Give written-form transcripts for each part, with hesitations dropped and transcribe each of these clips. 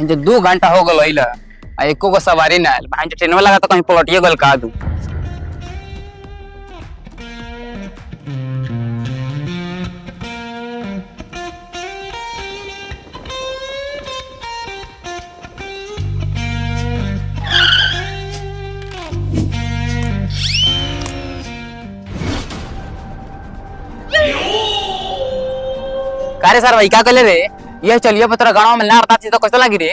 जो 2 घंटा हो गल अइला आ एको को सवारी ना आइल। भाई ट्रेनवा लगा तो कहीं पलटिए गल का दू। कारे सर भाई क्या कर रे? ये चलिए पत्र गाँव में लाड़ता थी तो कैसा लगी रे?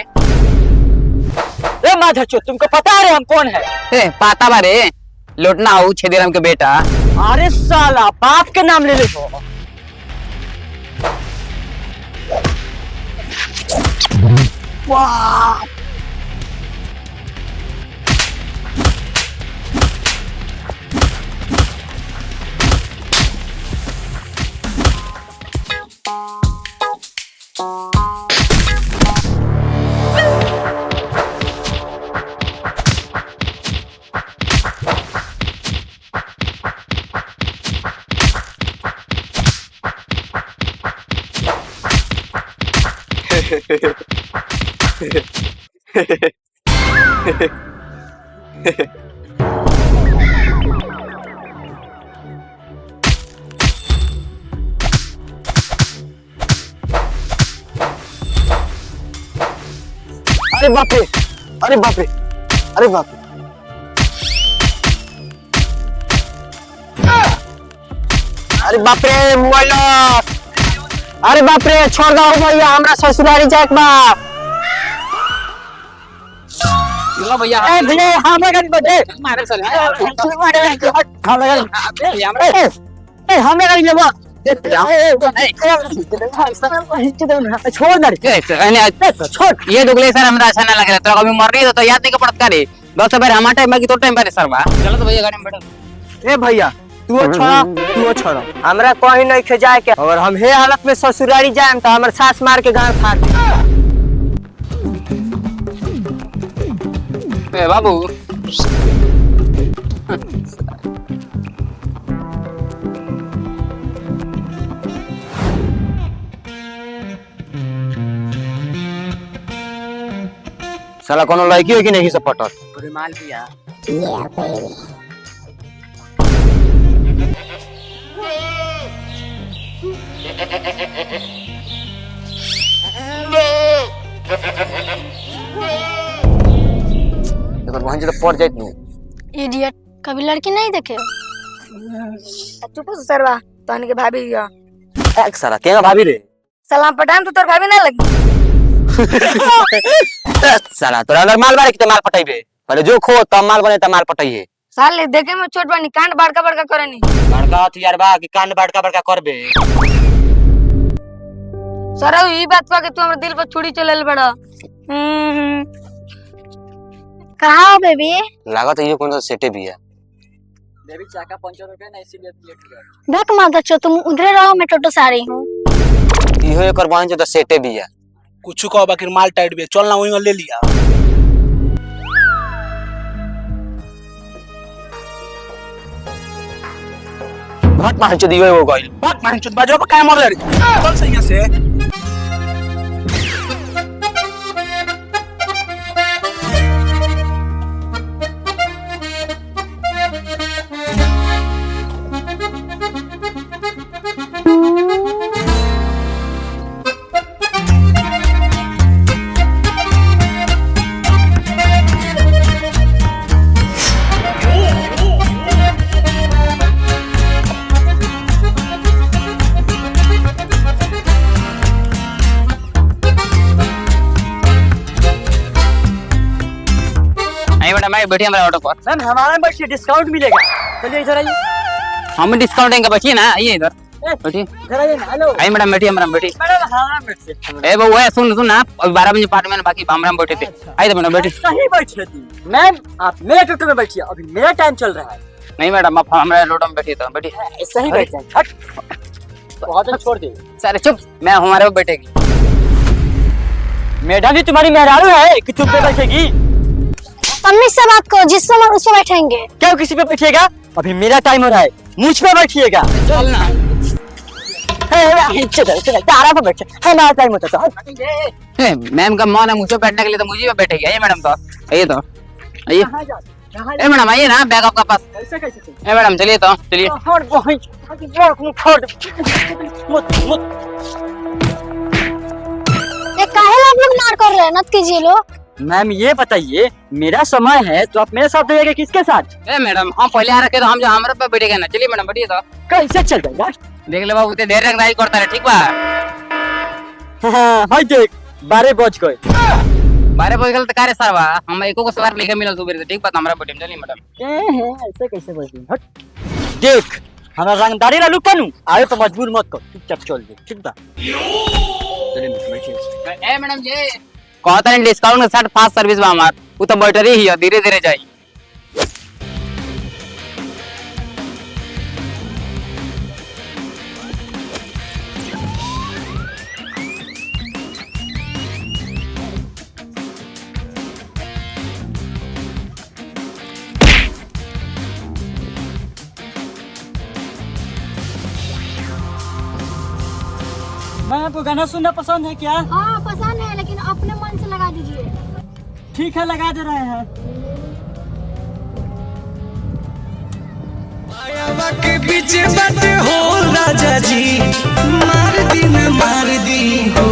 ए माधव तुमको पता है हम कौन है? ए पाता बारे लोटना हो छेदीराम के बेटा। अरे साला बाप के नाम ले ले तो। वाह अरे बाप रे, अरे बाप रे, अरे बाप रे। अरे बाप रे मोबाइल। अरे बाप रे छोड़ दो भैया, हमरा ससुरारी जाए बा। लो भैया ए भैया हमरा गाड़ी बजे मारे चल हमरा गाड़ी ए हमरा गाड़ी लेबो छोड़ दे छोड़। ये दुगले सर हमरा अच्छा ना लग रहा। तो कभी मर रही तो याद नहीं के पड़त करे। बस बार हमारा टाइम बाकी तो टाइम बारे सर बा। चलो तो भैया गाड़ी में बैठो। ए भैया तू छोड़ा हमरा कहीं नहीं खे जाए के। और हम हे हालत में ससुरारी जाएम तो हमर सास मार के गांड फाड़ दे। ए बाबू साला कोनो लड़की हो कि नहीं सब पटत। रुमाल पिया। वहां जो पड़ जाए तू इडियट, कभी लड़की नहीं देखे? चुप हो सरवा तहन के भाभी गया एक साला केना भाभी रे। सलाम पटान तो तोर भाभी ना लगी। साला तोरा अगर माल बारे के माल पटाइबे पहले जो खो तब माल बने तब माल पटाइए। साले देखे में छोट बानी कांड बड़का बड़का करनी। बड़का हथियार बा कि कांड बड़का बड़का करबे। सरव ई बात का के तू हमरे दिल पर छुरी चलल बड़ा। कहाँ हो बेबी? लागत है ये कौन सा सेटे भी है। बेबी चाका पंचर हो गया ना इसीलिए लेट गया। धक मार दो, तुम उधरे रहो, मैं टोटो से आ रही हूँ। इहो एकर बहन जो सेटे भी है। कुछ को बाकी माल टाइट भी चल ना वहीं ले लिया। भाग मार चो दियो वो गइल। भाग मार चुत बाजो का मर ले। चल सही से। मैडम बैठिए हमारे ऑटो पर। मैम हमारे में बैठिए, डिस्काउंट मिलेगा। चलिए इधर आइए। हम डिस्काउंट देंगे, बैठिए ना, आइए इधर बैठिए। इधर आइए ना। हेलो आइए मैडम बैठिए हमारा बैठिए। मैडम हमारे में बैठिए। ए वो है सुन आप अभी 12 बजे पार्ट में बाकी हमारा में बैठे थे। आइए तो मैडम बैठिए। सही बैठिए तू। मैम आप मेरे टोटो में बैठिए, अभी मेरा टाइम चल रहा है। नहीं मैडम आप हमारे ऑटो में बैठिए तो बैठिए। सही बैठ जाए। हट बहुत छोड़ दे। सर चुप, मैं हमारे पे बैठेगी। मैडम जी तुम्हारी मेहरारू है कि चुप पे बैठेगी? अम्मी से बात करो, जिस समय उस पे बैठेंगे। क्यों किसी पे बैठिएगा? अभी मेरा टाइम हो रहा है, मुझ पे बैठिएगा। चल ना चल तारा पर बैठ है ना टाइम होता तो मैम का मन है मुझे बैठने के लिए तो मुझे बैठेगी। आइए मैडम, तो आइए, तो आइए। ए मैडम आइए ना, बैग आपका पास। ए मैडम चलिए, तो चलिए। ये काहे ला आप लोग मार कर रहे हैं? मत कीजिए लो। मैम ये बताइए, मेरा समय है तो आप मेरे साथ जाइएगा किसके साथ? ए मैडम, हम पहले आ रखे तो हम जो हमारे पे बैठेगा ना। चलिए मैडम, बैठिए। तो कैसे चल जाएगा? देख ले बाबू, इतने देर रंगदारी करता है, ठीक बा? हाँ देख 12 बज गए। 12 बजे गल तो कार्य सर बा, हम एको को सवार लेके मिलल सुबह से, ठीक बा? हमारा बैठे। चलिए मैडम। ऐसे कैसे बोलती? हट देख, हमारा रंगदारी ला लुकनू आए तो मजबूर मत कर, चुपचाप चल दे, ठीक बा? चलिए बैठिए। ए मैडम ये कहता नहीं डिस्काउंट के साथ फास्ट सर्विस बा हमार, वो तो बैटरी ही है, धीरे धीरे जाई। मैं आपको गाना सुनना पसंद है क्या? हाँ पसंद है, लेकिन अपने मन से लगा दीजिए। ठीक है, लगा दे रहे हैं। मायावा के पीछे बाटे हो राजा जी, मार दी न मार दी हो